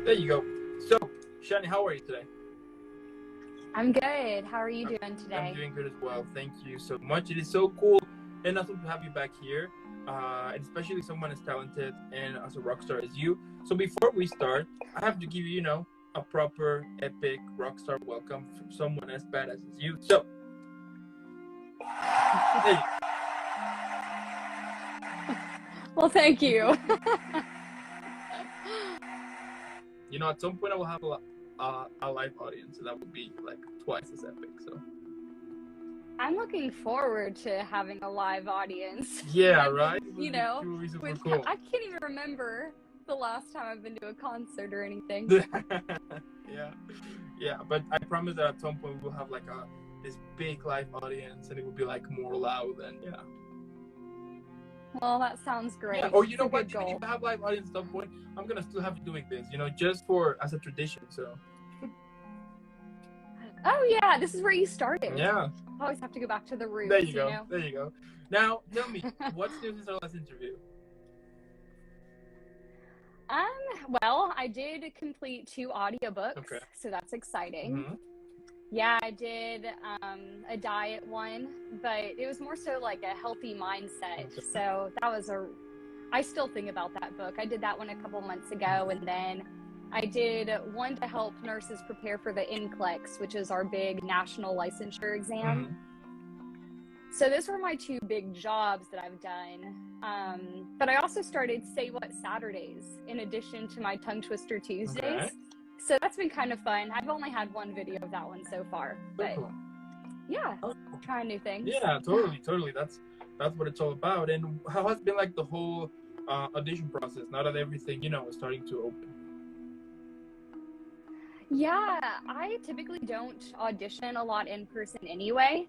There you go. So, Shani, how are you today? I'm good. How are you doing today? I'm doing good as well. Thank you so much. It is so cool and awesome to have you back here, and especially someone as talented and as a rock star as you. So before we start, I have to give you, a proper epic rock star welcome from someone as badass as you. So, hey, Well, thank you. at some point I will have a live audience, and that would be like twice as epic. So. I'm looking forward to having a live audience. Yeah, right? It would be super with, cool. I can't even remember the last time I've been to a concert or anything. Yeah, but I promise that at some point we'll have like this big live audience, and it will be like more loud and yeah. Well, that sounds great. Yeah, or you know It's a what? good goal. If I have live audience at some point, I'm gonna still have you doing this, just as a tradition. So. Oh yeah, this is where you started. Yeah. I always have to go back to the roots. There you go. There you go. Now, tell me, what's new since our last interview? Well, I did complete 2 audiobooks, so that's exciting. Mm-hmm. Yeah, I did a diet one, but it was more so like a healthy mindset. Okay. So that was I still think about that book. I did that one a couple months ago, and then I did one to help nurses prepare for the NCLEX, which is our big national licensure exam. Mm-hmm. So those were my 2 big jobs that I've done. But I also started Say What Saturdays in addition to my Tongue Twister Tuesdays. Okay. So that's been kind of fun. I've only had one video of that one so far. But cool. Yeah, trying new things. Yeah, totally. That's what it's all about. And how has been like the whole audition process now that everything, is starting to open? Yeah, I typically don't audition a lot in person anyway.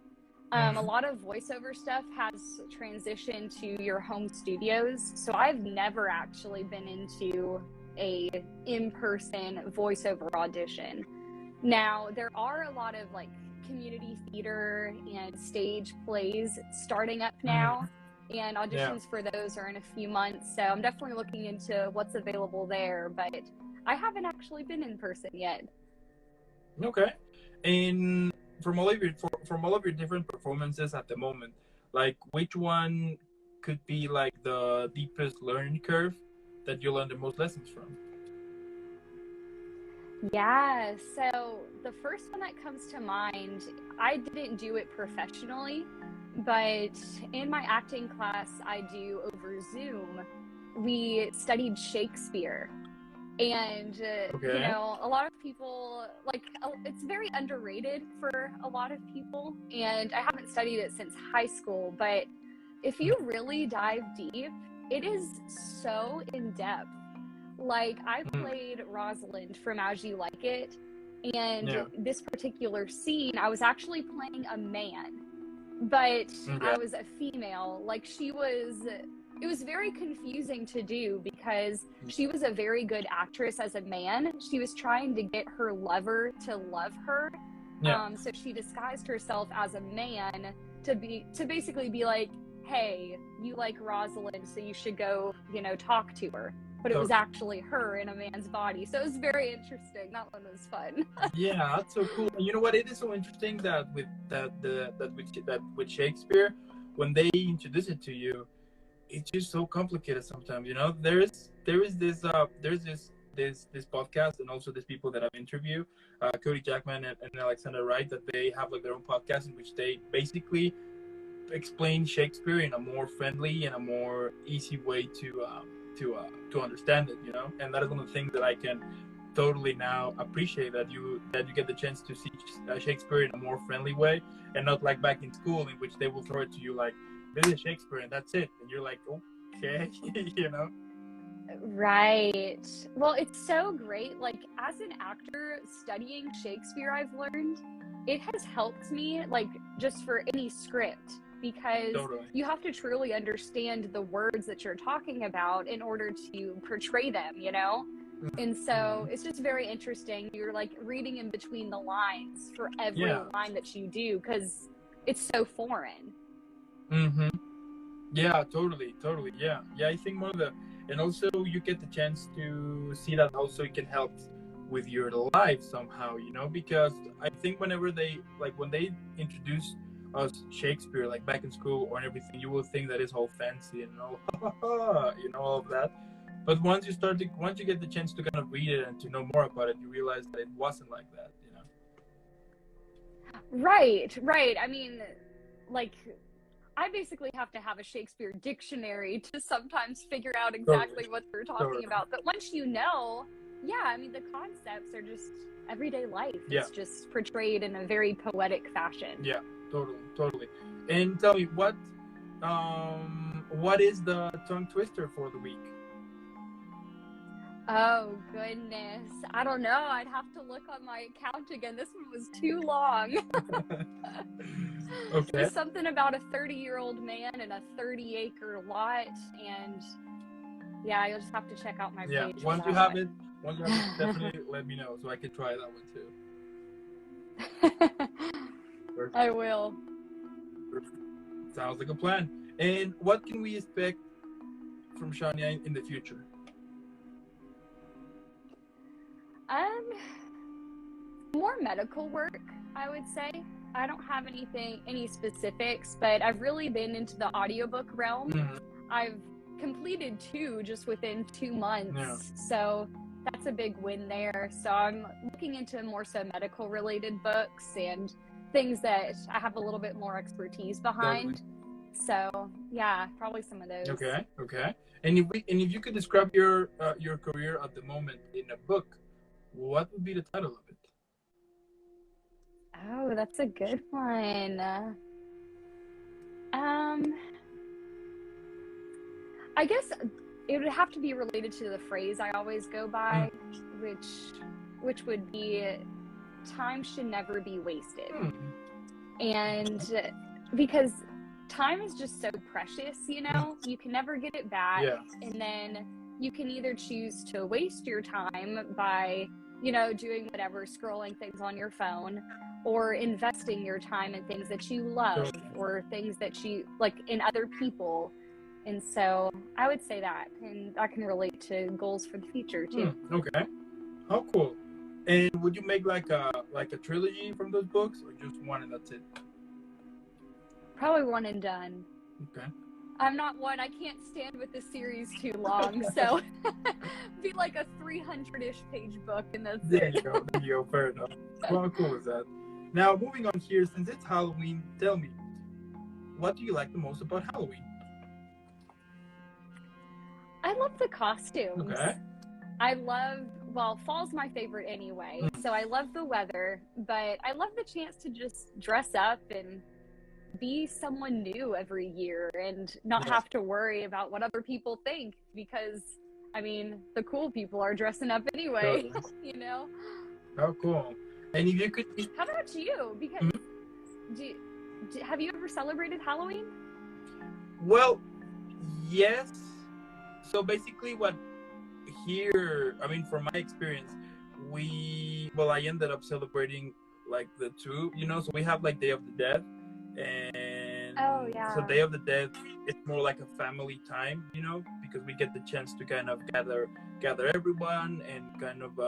A lot of voiceover stuff has transitioned to your home studios, so I've never actually been into a in-person voiceover audition. Now, there are a lot of like community theater and stage plays starting up now, and auditions for those are in a few months, so I'm definitely looking into what's available there, but I haven't actually been in person yet. Okay. And from all of your different performances at the moment, like which one could be like the deepest learning curve that you learn the most lessons from? Yeah, so the first one that comes to mind, I didn't do it professionally, but in my acting class I do over Zoom, we studied Shakespeare. And, a lot of people, it's very underrated for a lot of people. And I haven't studied it since high school, but if you really dive deep, it is so in-depth. Like, I played Rosalind from As You Like It. And this particular scene, I was actually playing a man, but I was a female. Like, it was very confusing to do because she was a very good actress as a man. She was trying to get her lover to love her. So she disguised herself as a man to basically be like, hey, you like Rosalind, so you should go, talk to her. But it was actually her in a man's body. So it was very interesting. That one was fun. Yeah, that's so cool. And you know what? It is so interesting that with Shakespeare, when they introduce it to you, it's just so complicated sometimes. There is this podcast, and also these people that I've interviewed, Cody Jackman and Alexander Wright, that they have like their own podcast in which they basically explain Shakespeare in a more friendly and a more easy way to understand it. And that is one of the things that I can totally now appreciate, that you get the chance to see Shakespeare in a more friendly way, and not like back in school in which they will throw it to you like, this is Shakespeare and that's it, and you're like, okay. Right. Well, it's so great. Like, as an actor studying Shakespeare, I've learned it has helped me, like, just for any script, because you have to truly understand the words that you're talking about in order to portray them, And so it's just very interesting. You're like reading in between the lines for every line that you do, because it's so foreign. Yeah, totally. Yeah, I think and also you get the chance to see that also it can help with your life somehow, because I think whenever when they introduce us Shakespeare, like back in school or everything, you will think that it's all fancy and all, all of that. But once you get the chance to kind of read it and to know more about it, you realize that it wasn't like that. Right. I mean, like, I basically have to have a Shakespeare dictionary to sometimes figure out exactly what they're talking about. But once you know, yeah, I mean, the concepts are just everyday life. Yeah. It's just portrayed in a very poetic fashion. Yeah, totally. And tell me, what is the tongue twister for the week? Oh, goodness. I don't know. I'd have to look on my account again. This one was too long. Okay. There's something about a 30-year-old man and a 30-acre lot, and yeah, you'll just have to check out my page. Yeah, once you have it, definitely let me know so I can try that one too. I will. Sounds like a plan. And what can we expect from Shania in the future? More medical work, I would say. I don't have any specifics, but I've really been into the audiobook realm. Mm-hmm. I've completed 2 just within 2 months. Yeah. So that's a big win there. So I'm looking into more so medical related books and things that I have a little bit more expertise behind. Totally. So yeah, probably some of those. Okay. And if you could describe your career at the moment in a book, what would be the title of it? Oh, that's a good one. I guess it would have to be related to the phrase I always go by, which would be time should never be wasted. And because time is just so precious, you can never get it back. Yeah. And then you can either choose to waste your time by, doing whatever, scrolling things on your phone, or investing your time in things that you love or things that you like in other people. And so I would say that, and that can relate to goals for the future too. Okay. How cool. And would you make like a trilogy from those books, or just one and that's it? Probably one and done. Okay. I'm not one. I can't stand with the series too long, so be like a 300-ish page book, and that's it. There you go. Fair enough. Well, how cool is that? Now, moving on here, since it's Halloween, tell me, what do you like the most about Halloween? I love the costumes. Okay. Fall's my favorite anyway, so I love the weather, but I love the chance to just dress up and be someone new every year and not have to worry about what other people think, because I mean, the cool people are dressing up anyway. How cool. And if you could, how about you? Because have you ever celebrated Halloween? Well, yes. So basically from my experience, I ended up celebrating like the 2, so we have like Day of the Dead. And so Day of the Dead, it's more like a family time, because we get the chance to kind of gather everyone and kind of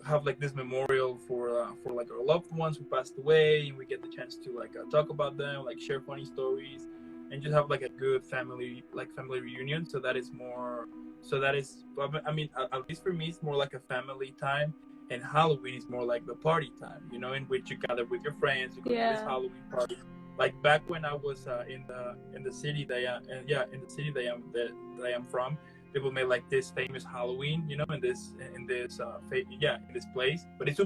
have like this memorial for like our loved ones who passed away, and we get the chance to like talk about them, like share funny stories, and just have like a good family reunion. So that is at least for me, it's more like a family time. And Halloween is more like the party time, in which you gather with your friends, you go to this Halloween party. Like back when I was in the city that I am from, people made like this famous Halloween, in this place. But it's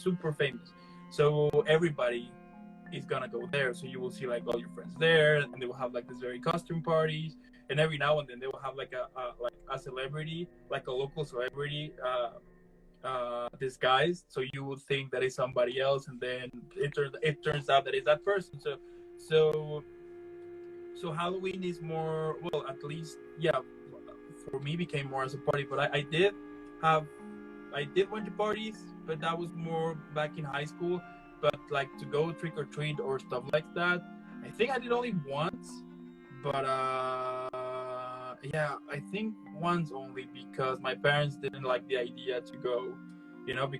super famous. So everybody is gonna go there. So you will see like all your friends there, and they will have like this very costume parties. And every now and then they will have like a celebrity, like a local celebrity. Disguised, so you would think that it's somebody else, and then it turns out that it's that person. So Halloween is more, at least for me, became more as a party. But I did went to parties, but that was more back in high school. But like to go trick or treat or stuff like that, I think I did only once. But yeah, I think once only because my parents didn't like the idea to go, you know,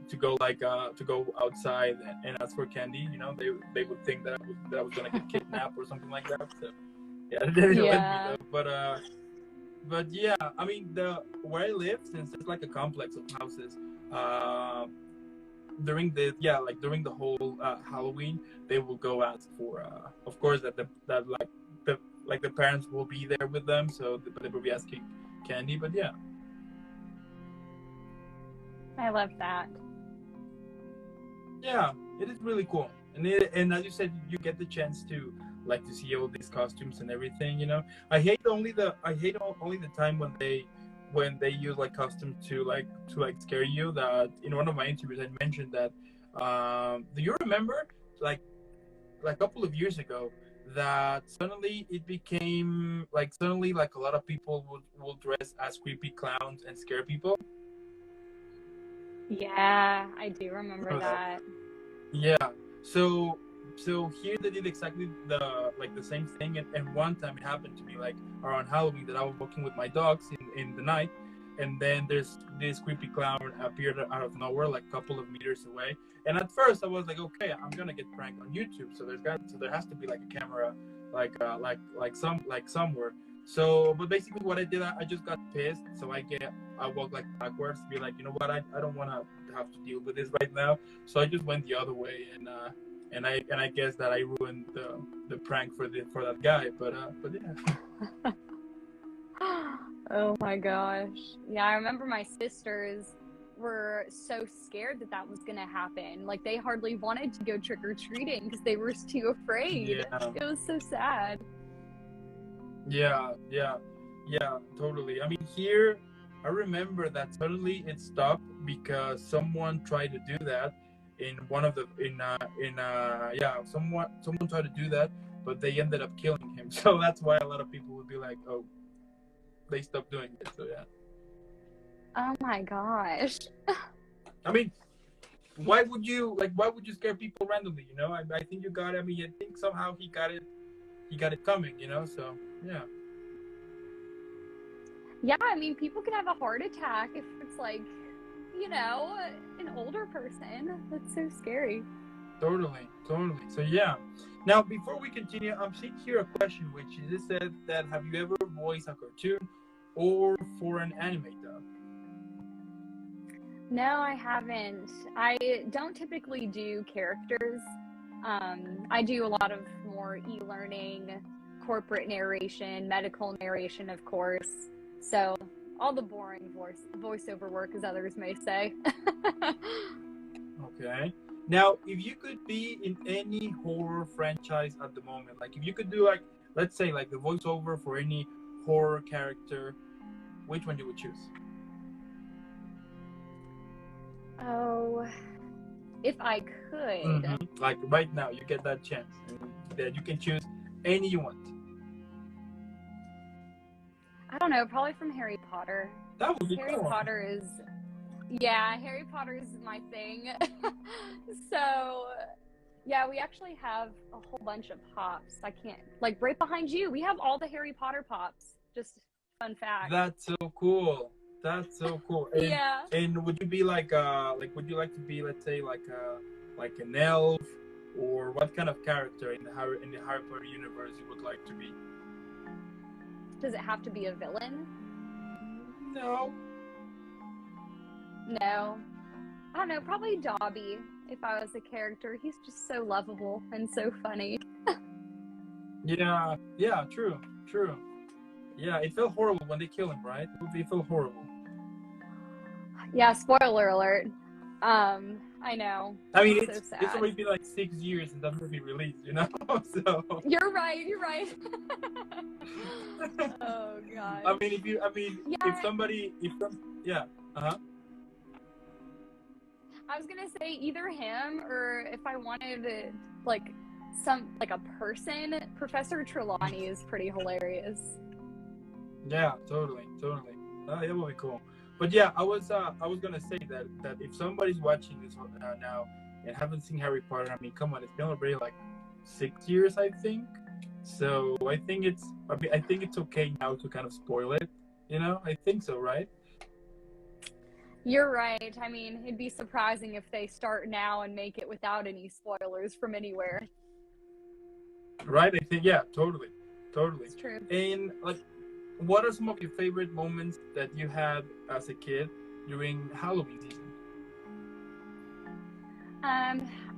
to go like to go outside and ask for candy. You know, they would think that I was gonna get kidnapped or something like that. So yeah, they didn't let me Yeah. though. But yeah, I mean the where I live, since it's like a complex of houses. Uh, during the like during the whole Halloween, they will go ask for of course that the like the parents will be there with them, so they will be asking candy. But yeah, I love that. yeah, it is really cool. And as you said, you get the chance to like to see all these costumes and everything. You know, I hate only the time when they use like costumes to like scare you. That in one of my interviews I mentioned that. Do you remember like a couple of years ago that suddenly it became like suddenly like a lot of people would dress as creepy clowns and scare people? Yeah, I do remember that. Yeah. So here they did exactly the same thing, and one time it happened to me like around Halloween that I was walking with my dogs in the night, and then there's this creepy clown appeared out of nowhere like a couple of meters away. And at first I was like, okay, I'm gonna get pranked on YouTube, so there has to be like a camera like somewhere. So but basically what I did, I just got pissed, so I walked like backwards, be like, you know what, I don't want to have to deal with this right now. So I just went the other way, and I guess that I ruined the prank for that guy. But yeah. Oh my gosh. Yeah, I remember my sisters were so scared that that was going to happen. Like they hardly wanted to go trick or treating because they were too afraid. Yeah, It was so sad. yeah, totally. I mean, here I remember that suddenly it stopped because someone tried to do that in one of the in yeah, someone tried to do that, but they ended up killing him. So that's why a lot of people would be like, oh, they stopped doing it. So yeah. Oh my gosh. I mean, why would you scare people randomly? You know, I think you got it. I mean, I think somehow he got it coming. You know, so yeah. Yeah, I mean, people can have a heart attack if it's like, you know, an older person. That's so scary. Totally. So yeah. Now, before we continue, I'm seeing here a question, which is it said that have you ever voiced a cartoon or for an anime dub? No, I haven't. I don't typically do characters. I do a lot of more e-learning, corporate narration, medical narration, of course. So all the boring voiceover work, as others may say. Okay. Now, if you could be in any horror franchise at the moment, like if you could do like, let's say like the voiceover for any horror character, which one you would choose? Oh, if I could. Mm-hmm. Like right now, you get that chance, and that you can choose any you want. I don't know, probably from Harry Potter. That would be Harry cool. Potter is, yeah, Harry Potter is my thing. So, yeah, we actually have a whole bunch of pops. I can't, like right behind you, we have all the Harry Potter pops. Just fun fact. That's so cool. That's so cool. Yeah. And would you be like would you like to be, let's say, like an elf, or what kind of character in the Harry Potter universe you would like to be? Does it have to be a villain? No. No. I don't know, probably Dobby if I was a character. He's just so lovable and so funny. Yeah, true. Yeah, it felt horrible when they killed him, right? It felt horrible. Yeah, spoiler alert. I know. I mean, so sad. it's already been like 6 years since that movie released, you know? So You're right. Oh god. I mean, yeah. Uh-huh. I was gonna say either him, or if I wanted like a person, Professor Trelawney is pretty hilarious. Yeah, totally. That would be cool. But yeah, I was gonna say that if somebody's watching this now and haven't seen Harry Potter, I mean, come on, it's been already like 6 years, I think. So I think it's okay now to kind of spoil it. You know, I think so, right? You're right. I mean, it'd be surprising if they start now and make it without any spoilers from anywhere. Right? I think yeah, totally, totally. It's true. And like, what are some of your favorite moments that you had as a kid during Halloween season?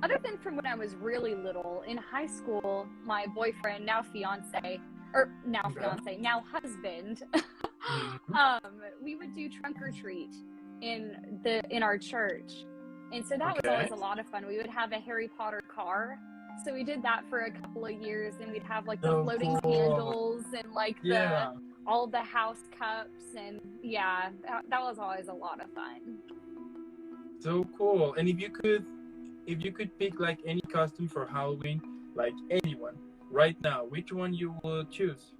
Other than from when I was really little, in high school, my boyfriend, now fiance, or now Okay. fiance, now husband, Mhm. we would do trunk or treat in our church. And so that was Okay. always a lot of fun. We would have a Harry Potter car. So we did that for a couple of years, and we'd have like the So floating cool. candles and like Yeah. all the house cups, and yeah, that was always a lot of fun. So cool. And if you could pick like any costume for Halloween, like anyone, right now, which one you would choose?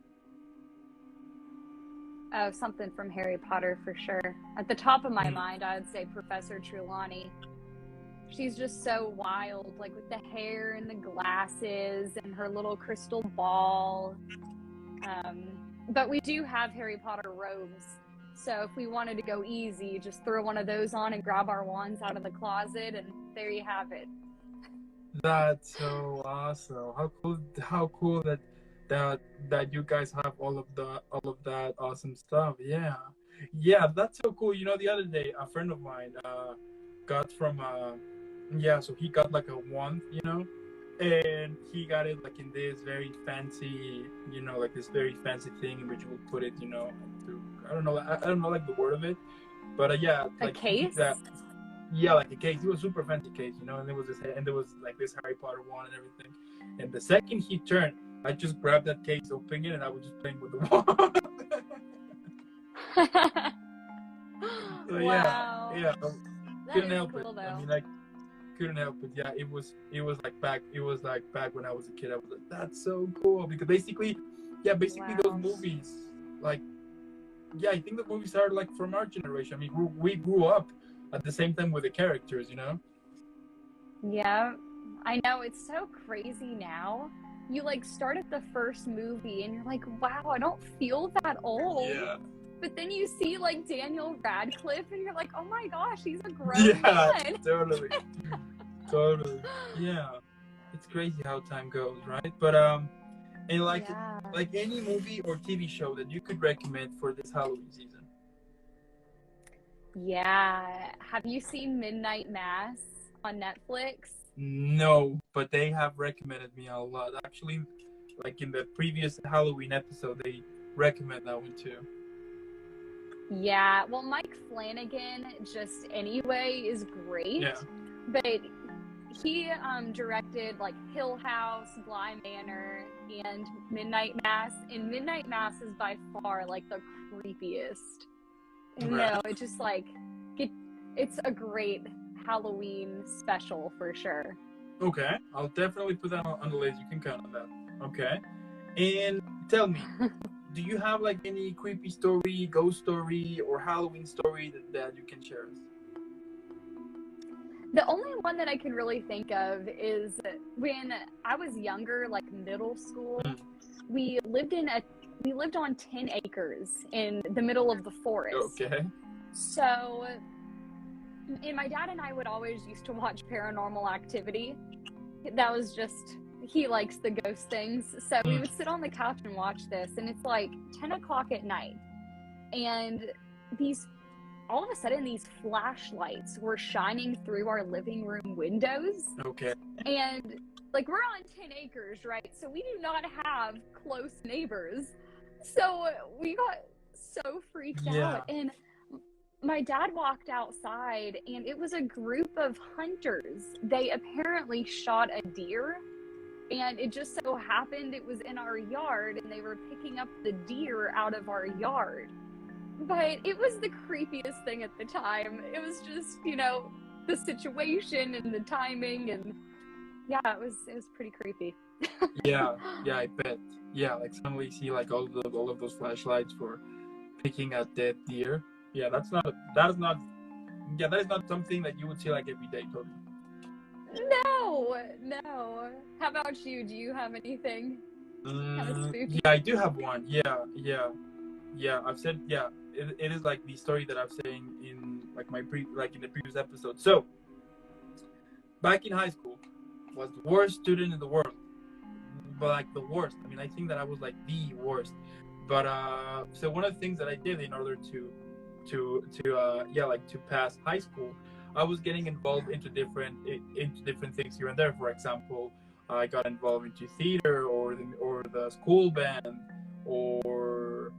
Oh, something from Harry Potter for sure. At the top of my Mm. mind, I would say Professor Trelawney. She's just so wild, like with the hair and the glasses and her little crystal ball. But we do have Harry Potter robes. So if we wanted to go easy, just throw one of those on and grab our wands out of the closet, and there you have it. That's so awesome. How cool that you guys have all of that awesome stuff. Yeah. Yeah, that's so cool. You know, the other day a friend of mine got from yeah, so he got like a wand, you know, and he got it like in this very fancy, you know, like this very fancy thing in which you would put it, you know, into, I don't know like the word of it, but yeah, A like case? yeah, like a case. It was a super fancy case, you know, and there was like this Harry Potter wand and everything. And the second he turned, I just grabbed that case, opened it, and I was just playing with the wand. So Wow. yeah, That couldn't is help cool it. though. I mean, like couldn't help it. Yeah, it was like back when I was a kid. I was like, that's so cool because basically Wow. those movies, like, yeah, I think the movies are like from our generation. I mean, we grew up at the same time with the characters, you know. Yeah, I know. It's so crazy now. You like start at the first movie and you're like, wow, I don't feel that old. Yeah. But then you see like Daniel Radcliffe and you're like, oh my gosh, he's a grown Yeah, man. totally, totally. Yeah, it's crazy how time goes, right? But and Yeah. like any movie or TV show that you could recommend for this Halloween season. Yeah. Have you seen Midnight Mass on Netflix? No, but they have recommended me a lot. Actually, like in the previous Halloween episode, they recommend that one too. Yeah. Well, Mike Flanagan, just anyway, is great. Yeah. But he directed like Hill House, Bly Manor, and Midnight Mass. And Midnight Mass is by far like the creepiest. Right. No, it just like it's a great Halloween special for sure. Okay, I'll definitely put that on the list. You can count on that. Okay, and tell me, do you have like any creepy story, ghost story, or Halloween story that you can share us? The only one that I can really think of is when I was younger, like middle school, we lived on 10 acres in the middle of the forest. Okay. So, and my dad and I would always used to watch Paranormal Activity. That was just, he likes the ghost things. So we would sit on the couch and watch this, and it's like 10 o'clock at night. And all of a sudden, these flashlights were shining through our living room windows. Okay. And like, we're on 10 acres, right? So we do not have close neighbors. So we got so freaked out. And my dad walked outside, and it was a group of hunters. They apparently shot a deer, and it just so happened it was in our yard, and they were picking up the deer out of our yard. But it was the creepiest thing at the time. It was just, you know, the situation and the timing, and yeah, it was pretty creepy. yeah, I bet. Yeah, like suddenly see like all of those flashlights for picking a dead deer. Yeah, that is not something that you would see like every day, totally. No. How about you? Do you have anything? That was spooky. Yeah, I do have one. Yeah. I've said yeah. It is like the story that I've saying in like like in the previous episode. So back in high school, was the worst student in the world, but like the worst. I mean, I think that I was like the worst. But so one of the things that I did in order to like to pass high school, I was getting involved into different things here and there. For example, I got involved into theater or the school band or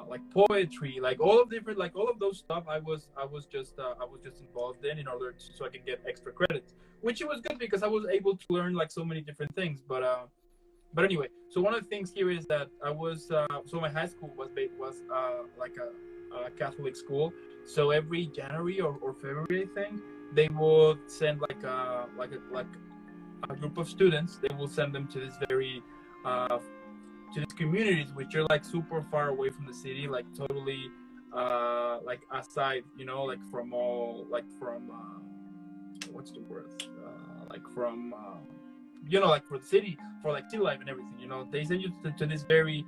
like poetry, like all of different like all of those stuff. I was just involved in order so I can get extra credits, which it was good because I was able to learn like so many different things. But anyway, so one of the things here is that I was so my high school was like a Catholic school. So every January or February, I think, they would send like a group of students. They will send them to this very to these communities which are like super far away from the city, like totally like aside, you know, like from all like from what's the word? Like from you know, like for the city, for like city life and everything. You know, they send you to this very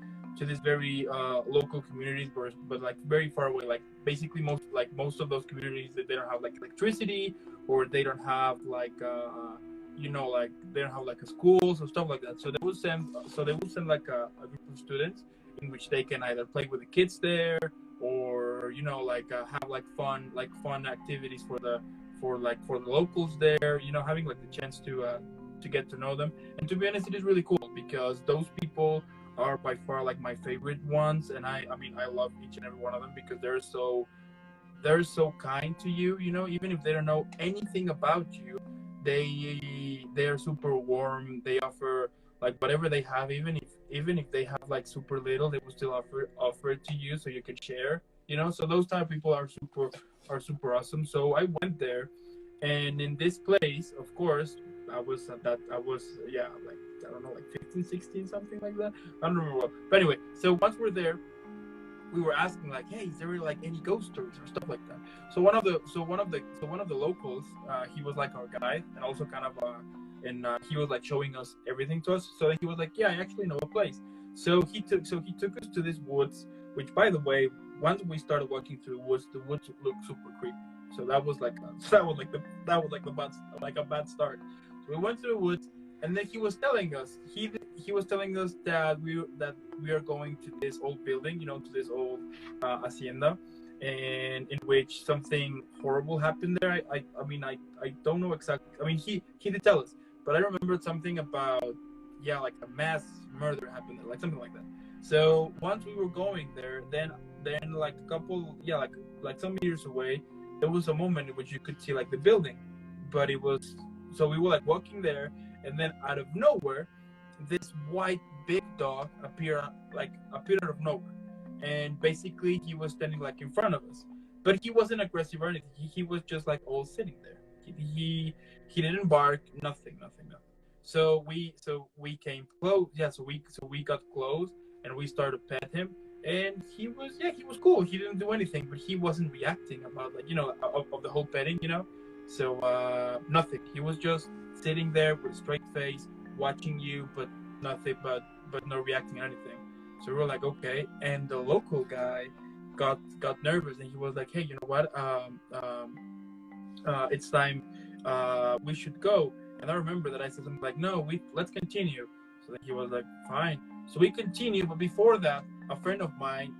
local communities, but like very far away. Like basically most of those communities that they don't have like electricity or they don't have like you know, like they don't have like a schools or stuff like that. So they will send like a group of students in which they can either play with the kids there or you know like have like fun activities for the locals there. You know, having like the chance to get to know them. And to be honest, it is really cool because those people are by far like my favorite ones. And I mean, I love each and every one of them because they're so kind to you. You know, even if they don't know anything about you, they are super warm. They offer like whatever they have, even if they have like super little, they will still offer it to you so you can share. You know, so those type of people are super awesome. So I went there, and in this place, of course, I was yeah, like I don't know, like 15, 16, something like that. I don't remember well. But anyway, so once we're there, we were asking like, hey, is there like any ghost stories or stuff like that? So one of the locals, he was like our guide and also kind of and he was like showing us everything to us. So he was like, yeah, I actually know a place. So he took us to this woods, which by the way, once we started walking through the woods looked super creepy. So that was like that was like the bad like a bad start. So we went to the woods, and then he was telling us he was telling us that we are going to this old building, you know, to this old hacienda, and in which something horrible happened there. I mean I don't know exactly. I mean he did tell us, but I remembered something about yeah, like a mass murder happened there, like something like that. So once we were going there, then like a couple yeah like some meters away, there was a moment in which you could see like the building, but it was so we were like walking there, and then out of nowhere, this white big dog appeared out of nowhere, and basically he was standing like in front of us, but he wasn't aggressive or anything. He was just like all sitting there. He didn't bark, nothing. So we came close. Yeah, so we got close and we started to pet him, and he was cool. He didn't do anything, but he wasn't reacting about like you know of the whole petting, you know. So nothing. He was just sitting there with a straight face, watching you, but nothing, but not reacting to anything. So we were like, okay. And the local guy got nervous, and he was like, hey, you know what? It's time. We should go. And I remember that I said something like, no, let's continue. So then he was like, fine. So we continued, but before that, a friend of mine,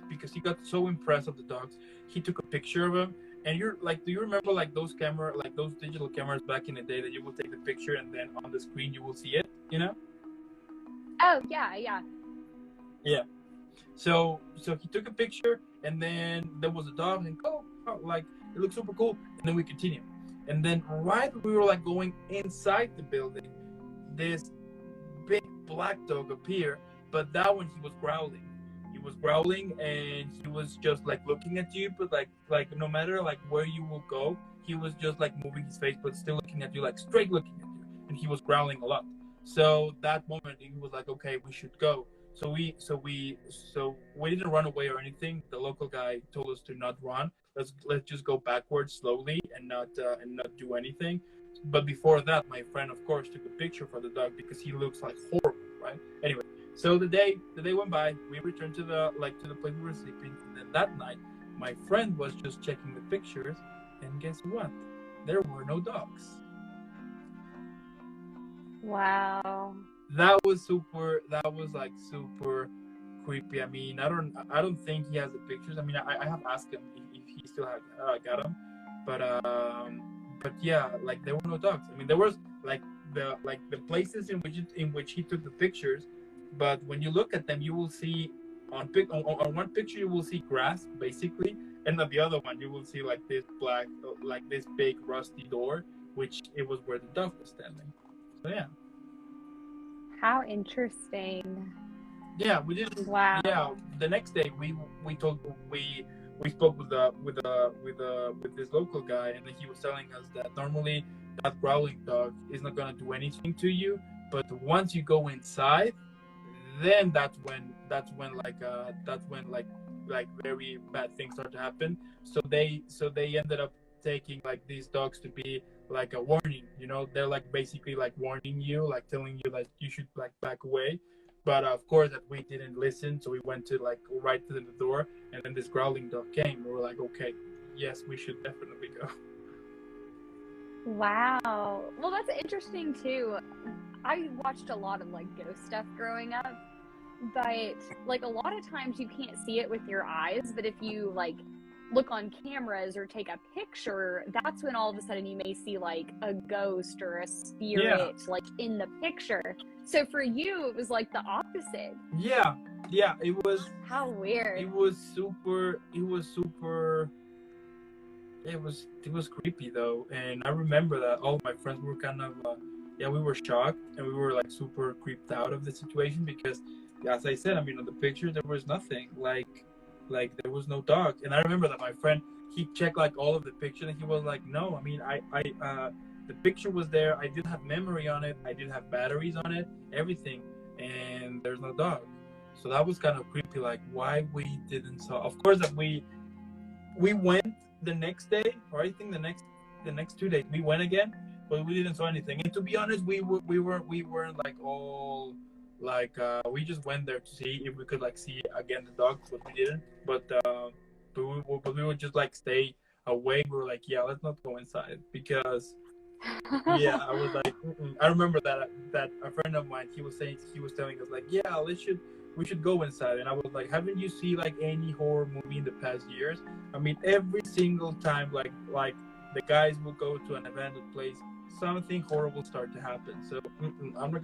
because he got so impressed of the dogs, he took a picture of him. And you're like, do you remember like those digital cameras back in the day that you will take the picture and then on the screen you will see it, you know? Oh yeah. Yeah. So he took a picture, and then there was a dog, and like it looked super cool. And then we continued, and then right when we were like going inside the building, this big black dog appeared, but that one he was growling. He was growling, and he was just like looking at you, but like no matter like where you will go, he was just like moving his face, but still looking at you, like straight looking at you, and he was growling a lot. So that moment, he was like, okay, we should go. So we didn't run away or anything. The local guy told us to not run. Let's just go backwards slowly and not do anything. But before that, my friend, of course, took a picture for the dog because he looks like horrible, right? Anyway, so the day went by. We returned to the place we were sleeping, and then that night, my friend was just checking the pictures, and guess what? There were no dogs. Wow. That was super. That was like super creepy. I mean, I don't think he has the pictures. I mean, I have asked him if he still had got them, but yeah, like there were no dogs. I mean, there was the places in which he took the pictures, but when you look at them, you will see on one picture you will see grass basically, and on the other one you will see like this black like this big rusty door, which it was where the dog was standing. So yeah. How interesting. Yeah, we did. Wow. Yeah, the next day we told we spoke with this local guy, and he was telling us that normally that growling dog is not gonna do anything to you, but once you go inside, then that's when very bad things start to happen. So they ended up taking like these dogs to be like a warning. They're like basically like warning you, like telling you like you should like back away. But of course, that we didn't listen, so we went to like right to the door, and then this growling dog came. We were like, okay, yes, we should definitely go. Wow. Well, that's interesting too. I watched a lot of like ghost stuff growing up, but like a lot of times you can't see it with your eyes, but if you like look on cameras or take a picture, that's when all of a sudden you may see like a ghost or a spirit like in the picture. So for you, it was like the opposite. Yeah, it was. How weird. It was super. It was creepy though, and I remember that all my friends were kind of we were shocked, and we were like super creeped out of the situation because, as I said, I mean on the picture there was nothing like there was no dog. And I remember that my friend, he checked like all of the pictures, and he was like, no, I mean I the picture was there, I did have memory on it, I did have batteries on it, everything, and there's no dog. So that was kind of creepy, like why we didn't saw. Of course that we went the next day, or I think the next 2 days we went again, but we didn't saw anything. And to be honest, we weren't like all like we just went there to see if we could like see again the dogs, but we didn't. But we would just like stay away. We were like, yeah, let's not go inside because yeah, I was like, I remember that a friend of mine, he was telling us like, yeah, we should go inside. And I was like, haven't you seen like any horror movie in the past years? I mean, every single time like the guys will go to an abandoned place, something horrible start to happen. So I'm not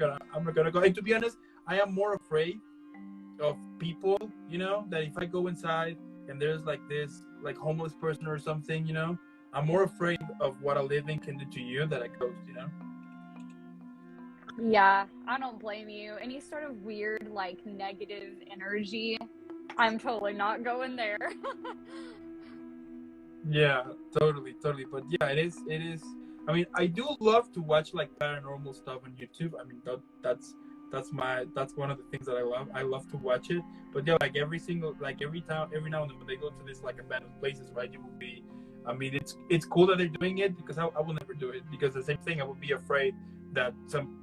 gonna go. And to be honest, I am more afraid of people, that if I go inside and there's like this like homeless person or something, I'm more afraid of what a living can do to you than a ghost. Yeah, I don't blame you. Any sort of weird like negative energy, I'm totally not going there. Yeah, totally. But yeah, it is. I mean, I do love to watch like paranormal stuff on YouTube. I mean, that's one of the things that I love. I love to watch it. But yeah, like every now and then when they go to this like abandoned places, right? It will be. I mean, it's cool that they're doing it because I will never do it because the same thing. I would be afraid that some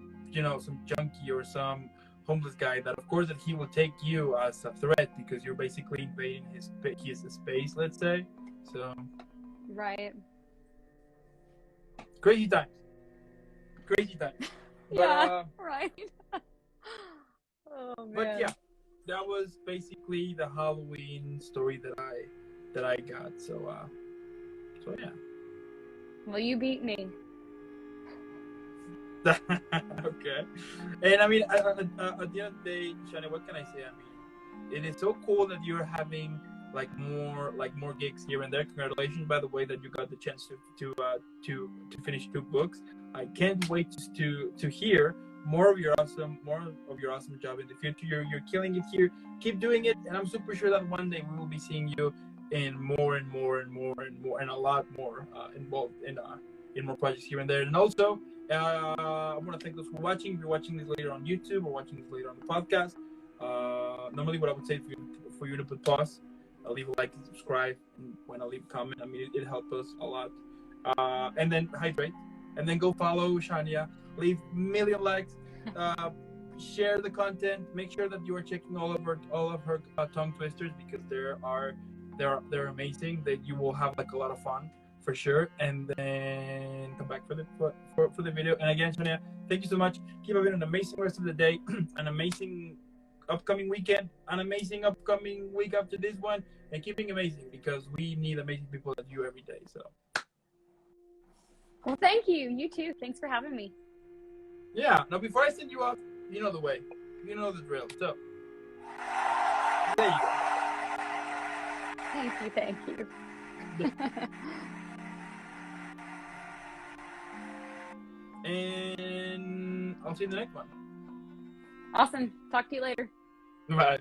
junkie or some homeless guy, that of course that he will take you as a threat because you're basically invading his space, let's say. So. Right. Crazy times. Yeah, right. Oh man. But yeah, that was basically the Halloween story that I got. So yeah. Well, you beat me. Okay. And I mean, at the end of the day, Shania, what can I say? I mean, it is so cool that you're having like more gigs here and there. Congratulations, by the way, that you got the chance to finish 2 books. I can't wait to hear more of your awesome job in the future. You're killing it here. Keep doing it, and I'm super sure that one day we will be seeing you in more and a lot more involved in more projects here and there. And also, I want to thank those for watching. If you're watching this later on YouTube or watching this later on the podcast, normally what I would say for you to put pause, leave a like and subscribe, and when I leave a comment, I mean it helps us a lot. And then hydrate, and then go follow Shania. Leave million likes. share the content. Make sure that you are checking all of her tongue twisters, because they're amazing. That you will have like a lot of fun for sure. And then come back for the video. And again, Shania, thank you so much. Keep having an amazing rest of the day, an amazing upcoming weekend, an amazing upcoming week after this one, and keeping amazing, because we need amazing people like you every day. So. Well, thank you. You too. Thanks for having me. Yeah. Now, before I send you off, you know the way. You know the drill. So, there you go. Thank you. And I'll see you in the next one. Awesome. Talk to you later. Bye.